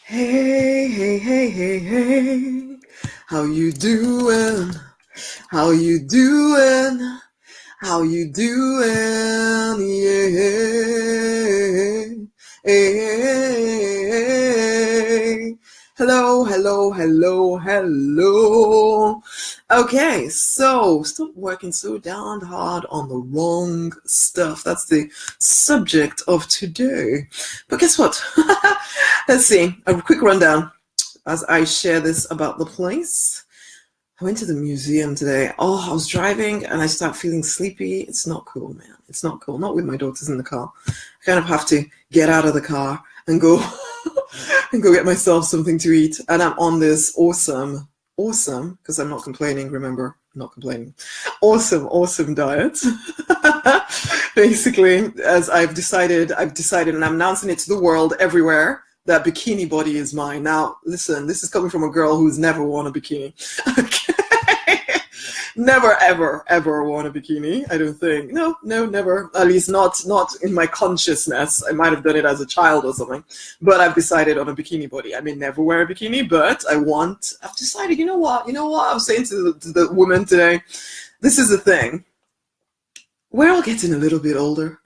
Hey, hey, hey, hey, hey. How you doing? How you doing? How you doing? Yeah. Hey. Hello, hello, hello, hello. Okay, so stop working so darn hard on the wrong stuff. That's the subject of today. But guess what? Let's see. A quick rundown as I share this about the place. I went to the museum today. Oh, I was driving and I start feeling sleepy. It's not cool, man. It's not cool. Not with my daughters in the car. I kind of have to get out of the car and go and go get myself something to eat. And I'm on this awesome, because I'm not complaining, remember, I'm not complaining. Awesome diet. Basically, as I've decided, and I'm announcing it to the world everywhere that bikini body is mine. Now, listen, this is coming from a girl who's never worn a bikini. Okay. Never, ever worn a bikini, I don't think. No, never. At least not in my consciousness. I might have done it as a child or something. But I've decided on a bikini body. I may never wear a bikini, but I've decided, you know what? I'm saying to the woman today, this is the thing. We're all getting a little bit older.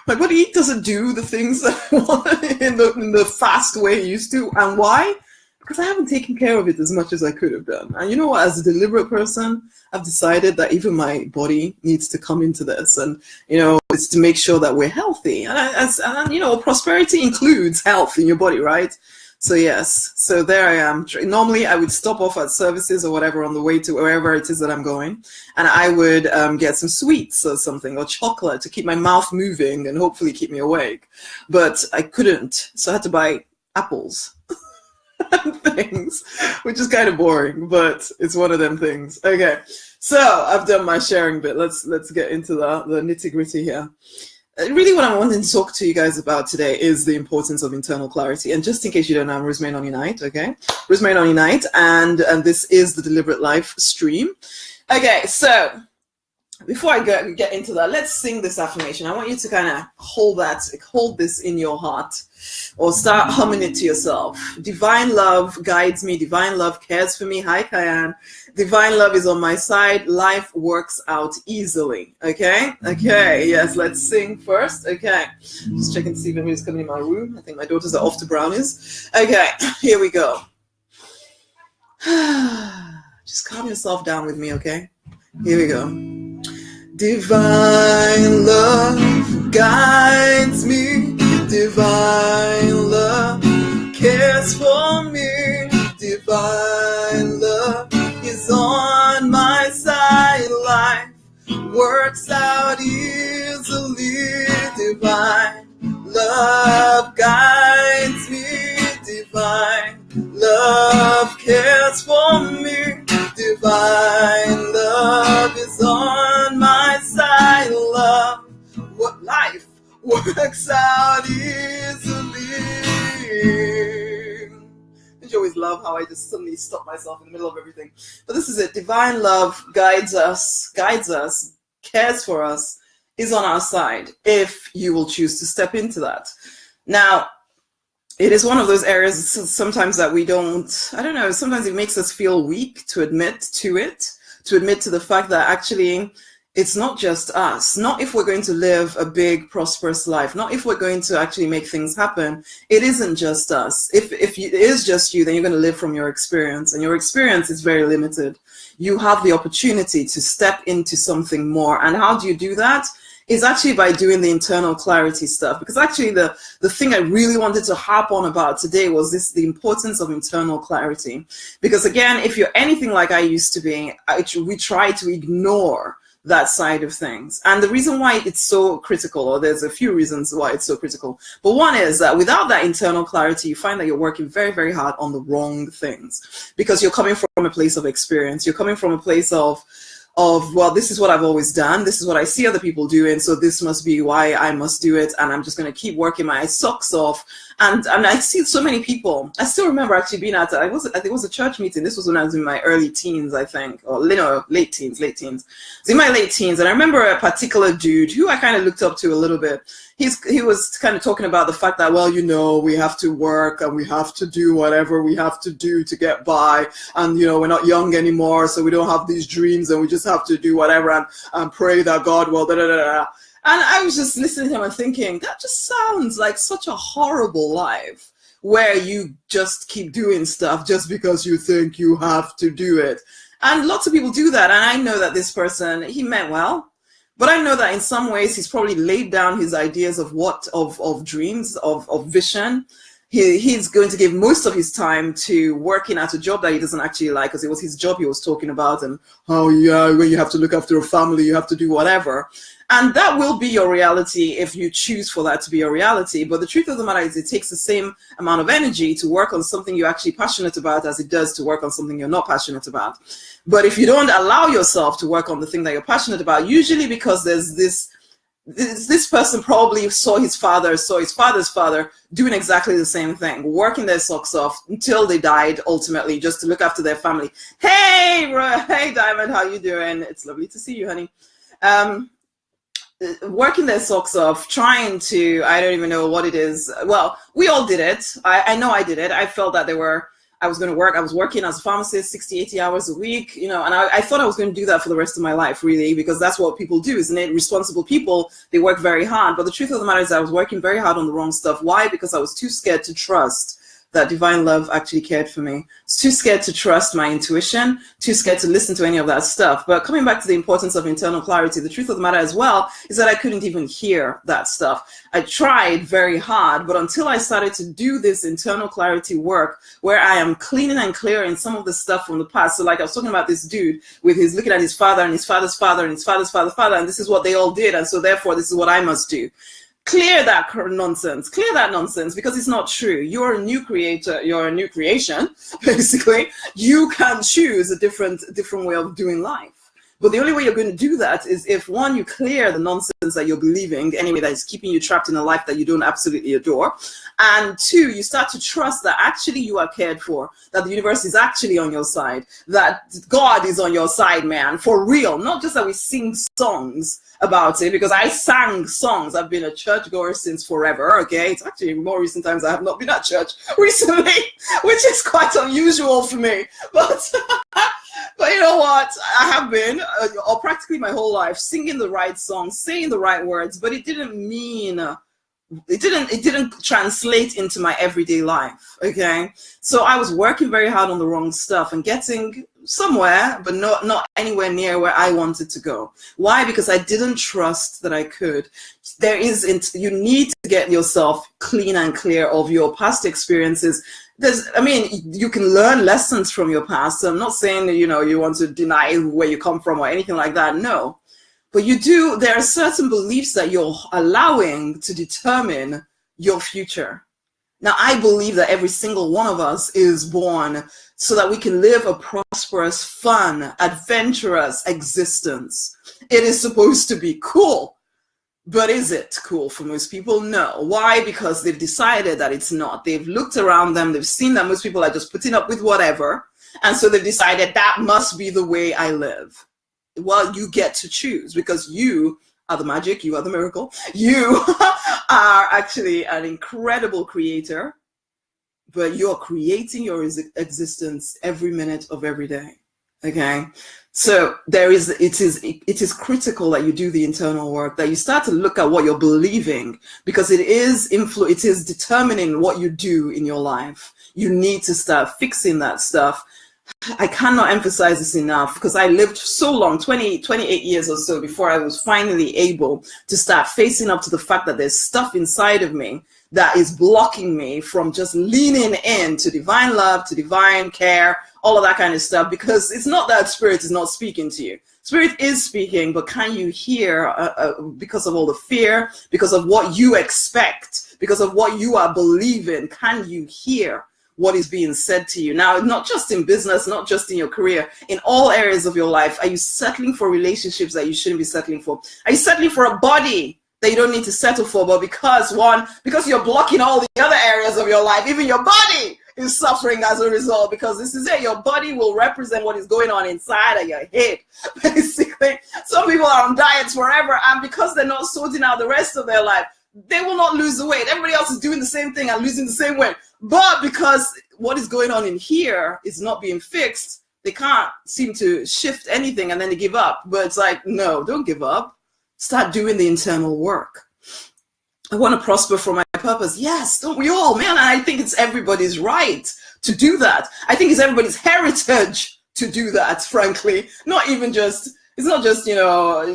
My body doesn't do the things that I want in the fast way it used to. And why? Because I haven't taken care of it as much as I could have done. And you know what? As a deliberate person, I've decided that even my body needs to come into this. And, it's to make sure that we're healthy. And prosperity includes health in your body, right? So yes, so there I am. Normally I would stop off at services or whatever on the way to wherever it is that I'm going. And I would get some sweets or something, or chocolate to keep my mouth moving and hopefully keep me awake. But I couldn't, so I had to buy apples and things, which is kind of boring, but it's one of them things. Okay, so I've done my sharing bit. Let's get into the nitty-gritty here. Really what I wanted to talk to you guys about today is the importance of internal clarity. And just in case you don't know, I'm Rosemary Nonny Knight, okay? Rosemary Nonny Knight, and this is the Deliberate Life stream. Okay, so before I get into that, let's sing this affirmation. I want you to kind of hold this in your heart, or start humming it to yourself. Divine love guides me. Divine love cares for me. Hi, Kyan. Divine love is on my side. Life works out easily. Okay? Okay, yes, let's sing first. Okay. Just checking to see if anybody's coming in my room. I think my daughters are off to brownies. Okay, here we go. Just calm yourself down with me, okay? Here we go. Divine love guides me. Divine love cares for me. Divine love is on my side. Life works out easily. Divine love guides me. Divine love cares for me. Divine love is on my side. Love, what life works out easily. Don't you always love how I just suddenly stop myself in the middle of everything? But this is it. Divine love guides us, cares for us, is on our side, if you will choose to step into that. Now, it is one of those areas sometimes that we don't, I don't know, sometimes it makes us feel weak to admit to the fact that actually it's not just us. Not if we're going to live a big, prosperous life. Not if we're going to actually make things happen. It isn't just us. If it is just you, then you're going to live from your experience. And your experience is very limited. You have the opportunity to step into something more. And how do you do that? Is actually by doing the internal clarity stuff. Because actually the thing I really wanted to harp on about today was the importance of internal clarity. Because again, if you're anything like I used to be, we try to ignore that side of things. And the reason why it's so critical, or there's a few reasons why it's so critical, but one is that without that internal clarity, you find that you're working very, very hard on the wrong things, because you're coming from a place of experience. You're coming from a place of of, well, this is what I've always done. This is what I see other people doing. So this must be why I must do it. And I'm just going to keep working my socks off. And I see so many people. I still remember actually being at, I think it was a church meeting. This was when I was in my early teens, I think, or no, late teens. I was in my late teens. And I remember a particular dude who I kind of looked up to a little bit. He was kind of talking about the fact that, well, you know, we have to work and we have to do whatever we have to do to get by. And, you know, we're not young anymore, so we don't have these dreams and we just have to do whatever and pray that God will, da, da, da, da. And I was just listening to him and thinking, that just sounds like such a horrible life where you just keep doing stuff just because you think you have to do it. And lots of people do that. And I know that this person, he meant well. But I know that in some ways he's probably laid down his ideas of dreams, of vision. He's going to give most of his time to working at a job that he doesn't actually like, because it was his job he was talking about, and how, yeah, when you have to look after a family, you have to do whatever. And that will be your reality if you choose for that to be your reality. But the truth of the matter is it takes the same amount of energy to work on something you're actually passionate about as it does to work on something you're not passionate about. But if you don't allow yourself to work on the thing that you're passionate about, usually because there's this person probably saw his father's father doing exactly the same thing, working their socks off until they died, ultimately, just to look after their family. Hey, Diamond, how you doing? It's lovely to see you, honey. Working their socks off, trying to, I don't even know what it is. Well, we all did it. I know I did it. I felt that I was going to work. I was working as a pharmacist 60, 80 hours a week, you know, and I thought I was going to do that for the rest of my life, really, because that's what people do, isn't it? Responsible people, they work very hard. But the truth of the matter is I was working very hard on the wrong stuff. Why? Because I was too scared to trust that divine love actually cared for me. I was too scared to trust my intuition, too scared to listen to any of that stuff. But coming back to the importance of internal clarity, the truth of the matter as well is that I couldn't even hear that stuff. I tried very hard, but until I started to do this internal clarity work where I am cleaning and clearing some of the stuff from the past. So like I was talking about this dude with his looking at his father and his father's father and his father's father, and this is what they all did. And so therefore, this is what I must do. Clear that nonsense, because it's not true. You're a new creator, you're a new creation, basically. You can choose a different way of doing life. But the only way you're going to do that is if, one, you clear the nonsense that you're believing, anyway, that is keeping you trapped in a life that you don't absolutely adore. And two, you start to trust that actually you are cared for, that the universe is actually on your side, that God is on your side, man, for real. Not just that we sing songs about it, because I sang songs. I've been a churchgoer since forever, okay? It's actually more recent times I have not been at church recently, which is quite unusual for me. But but you know what? I have been, or practically my whole life, singing the right songs, saying the right words, but it didn't mean, it didn't translate into my everyday life, okay? So I was working very hard on the wrong stuff and getting somewhere, but not anywhere near where I wanted to go. Why? Because I didn't trust that I could. You need to get yourself clean and clear of your past experiences. You can learn lessons from your past. So I'm not saying that, you know, you want to deny where you come from or anything like that. No. But there are certain beliefs that you're allowing to determine your future. Now, I believe that every single one of us is born so that we can live a prosperous, fun, adventurous existence. It is supposed to be cool. But is it cool for most people? No. Why? Because they've decided that it's not. They've looked around them. They've seen that most people are just putting up with whatever. And so they've decided that must be the way I live. Well, you get to choose, because you are the magic. You are the miracle. You are actually an incredible creator, but you're creating your existence every minute of every day. Okay. So it is critical that you do the internal work, that you start to look at what you're believing, because it is determining what you do in your life. You need to start fixing that stuff. I cannot emphasize this enough, because I lived so long, 28 years or so, before I was finally able to start facing up to the fact that there's stuff inside of me that is blocking me from just leaning into divine love, to divine care, all of that kind of stuff, because it's not that spirit is not speaking to you. Spirit is speaking, but can you hear because of all the fear, because of what you expect, because of what you are believing? Can you hear what is being said to you. Now, not just in business, not just in your career, in all areas of your life. Are you settling for relationships that you shouldn't be settling for? Are you settling for a body that you don't need to settle for, but because you're blocking all the other areas of your life, even your body is suffering as a result, because this is it. Your body will represent what is going on inside of your head. Basically, some people are on diets forever, and because they're not sorting out the rest of their life, they will not lose the weight. Everybody else is doing the same thing and losing the same weight. But because what is going on in here is not being fixed, they can't seem to shift anything, and then they give up. But it's like, no, don't give up. Start doing the internal work. I want to prosper for my purpose. Yes, don't we all, man? And I think it's everybody's right to do that. I think it's everybody's heritage to do that, frankly. It's not just,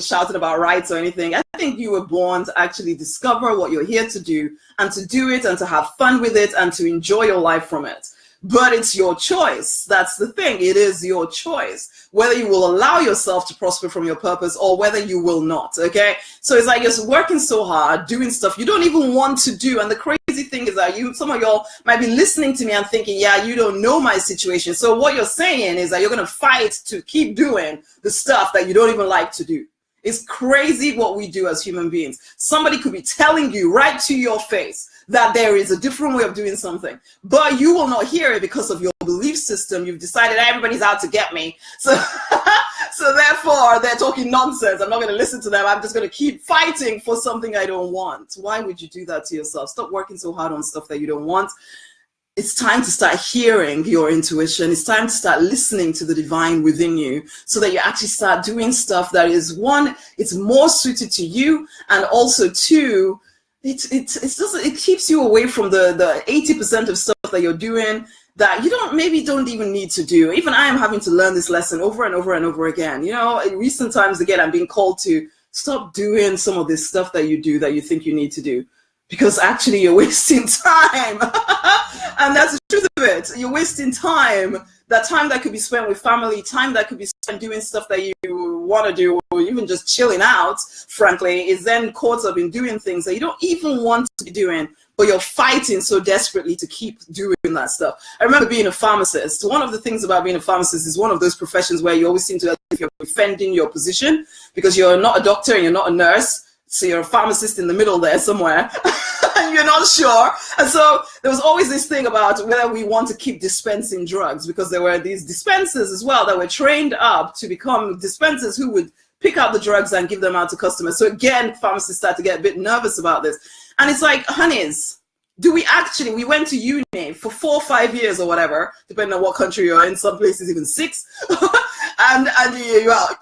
shouting about rights or anything. I think you were born to actually discover what you're here to do, and to do it, and to have fun with it, and to enjoy your life from it. But it's your choice. That's the thing. It is your choice, whether you will allow yourself to prosper from your purpose or whether you will not, okay? So it's like you're working so hard, doing stuff you don't even want to do. And the crazy thing is that some of y'all might be listening to me and thinking, yeah, you don't know my situation. So what you're saying is that you're going to fight to keep doing the stuff that you don't even like to do. It's crazy what we do as human beings. Somebody could be telling you right to your face that there is a different way of doing something, but you will not hear it because of your belief system. You've decided everybody's out to get me. So therefore they're talking nonsense. I'm not going to listen to them. I'm just going to keep fighting for something I don't want. Why would you do that to yourself? Stop working so hard on stuff that you don't want. It's time to start hearing your intuition. It's time to start listening to the divine within you, so that you actually start doing stuff that is, one, it's more suited to you, and also two, it keeps you away from the 80% of stuff that you're doing that you don't even need to do. Even I am having to learn this lesson over and over and over again. In recent times, again, I'm being called to stop doing some of this stuff that you do that you think you need to do, because actually you're wasting time. And that's the truth of it. You're wasting time. That time that could be spent with family, time that could be spent doing stuff that you want to do, or even just chilling out, frankly, is then caught up in doing things that you don't even want to be doing, but you're fighting so desperately to keep doing that stuff. I remember being a pharmacist. One of the things about being a pharmacist is one of those professions where you always seem to, as if you're defending your position, because you're not a doctor and you're not a nurse. So you're a pharmacist in the middle there somewhere, and you're not sure. And so there was always this thing about whether we want to keep dispensing drugs, because there were these dispensers as well that were trained up to become dispensers who would pick out the drugs and give them out to customers. So again, pharmacists start to get a bit nervous about this. And it's like, honeys, we went to uni for 4 or 5 years or whatever, depending on what country you're in, some places even 6. and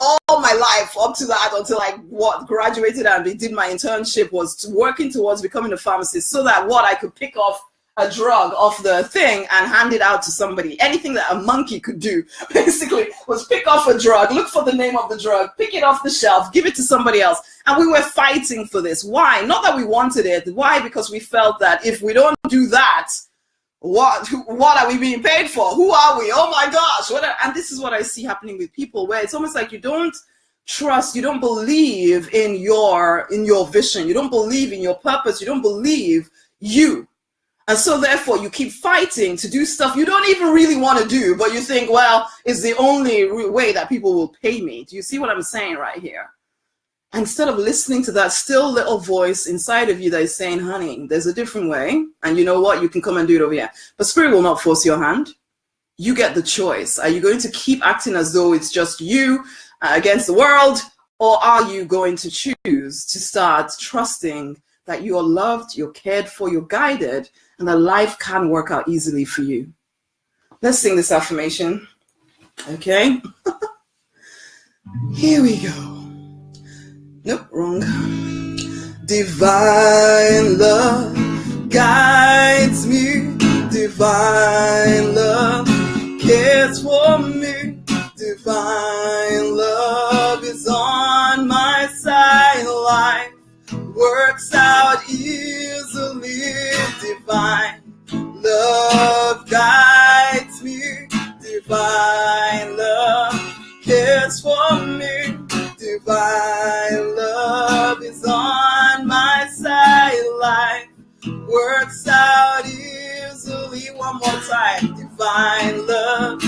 all my life up to that, until I graduated and did my internship, was working towards becoming a pharmacist, so that I could pick off a drug off the thing and hand it out to somebody. Anything that a monkey could do, basically, was pick off a drug, look for the name of the drug, pick it off the shelf, give it to somebody else. And we were fighting for this. Why? Not that we wanted it. Why? Because we felt that if we don't do that, what are we being paid for? Who are we? Oh my gosh. And this is what I see happening with people, where it's almost like you don't trust, you don't believe in your vision, you don't believe in your purpose, you don't believe you. And so therefore you keep fighting to do stuff you don't even really want to do, but you think, well, it's the only way that people will pay me. Do you see what I'm saying right here? Instead of listening to that still little voice inside of you that is saying, honey, there's a different way, and you know what, you can come and do it over here. But spirit will not force your hand. You get the choice. Are you going to keep acting as though it's just you against the world, or are you going to choose to start trusting that you are loved, you're cared for, you're guided, and that life can work out easily for you? Let's sing this affirmation. Okay? Here we go. Nope, wrong. Divine love guides me. Divine love cares for me. Divine love is on my side. Life works out easily. Divine love guides me. Divine love cares for me. Divine love is on my side. Life works out easily. easily. One more time. Divine love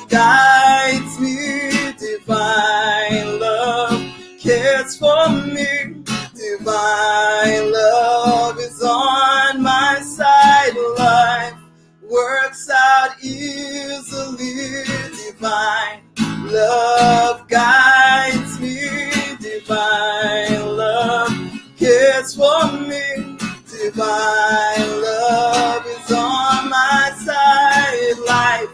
guides me. Divine love cares for me. Divine love is on my side. Life works out easily. Divine love guides me. Divine love cares for me. Divine love is on my side. Life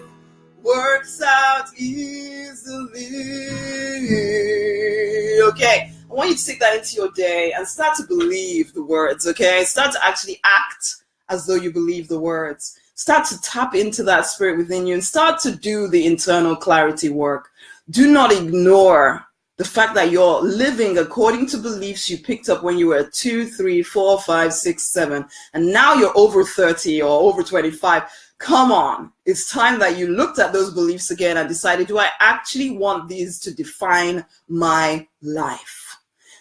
works out easily. Okay, I want you to take that into your day and start to believe the words, okay? Start to actually act as though you believe the words. Start to tap into that spirit within you and start to do the internal clarity work. Do not ignore the fact that you're living according to beliefs you picked up when you were 2, 3, 4, 5, 6, 7, and now you're over 30 or over 25. Come on, it's time that you looked at those beliefs again and decided, do I actually want these to define my life?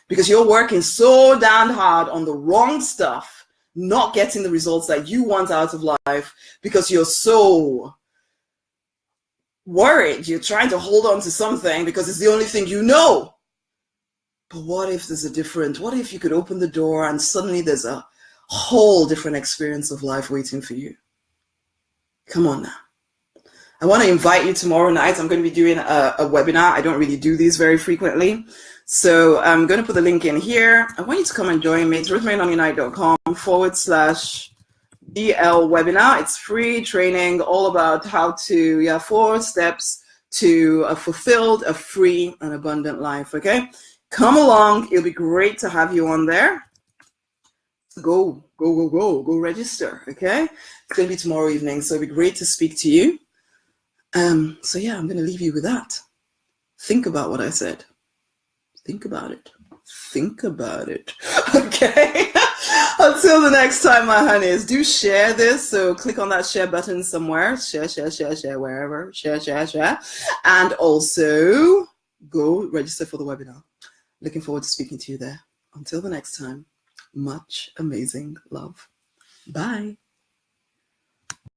Because you're working so damn hard on the wrong stuff, not getting the results that you want out of life because you're so worried. You're trying to hold on to something because it's the only thing you know. But what if there's a different, what if you could open the door and suddenly there's a whole different experience of life waiting for you? Come on now. I want to invite you tomorrow night. I'm going to be doing a webinar. I don't really do these very frequently. So I'm going to put the link in here. I want you to come and join me. It's rosemaryunite.com/DL webinar. It's free training all about how to, 4 steps to a fulfilled, a free, and abundant life. Okay. Come along. It'll be great to have you on there. Go register. Okay. It's going to be tomorrow evening. So it'll be great to speak to you. So yeah, I'm going to leave you with that. Think about what I said. Think about it. Think about it. Okay. Until the next time, my honeys, do share this. So click on that share button somewhere. Share, wherever. Share. And also go register for the webinar. Looking forward to speaking to you there. Until the next time, much amazing love. Bye.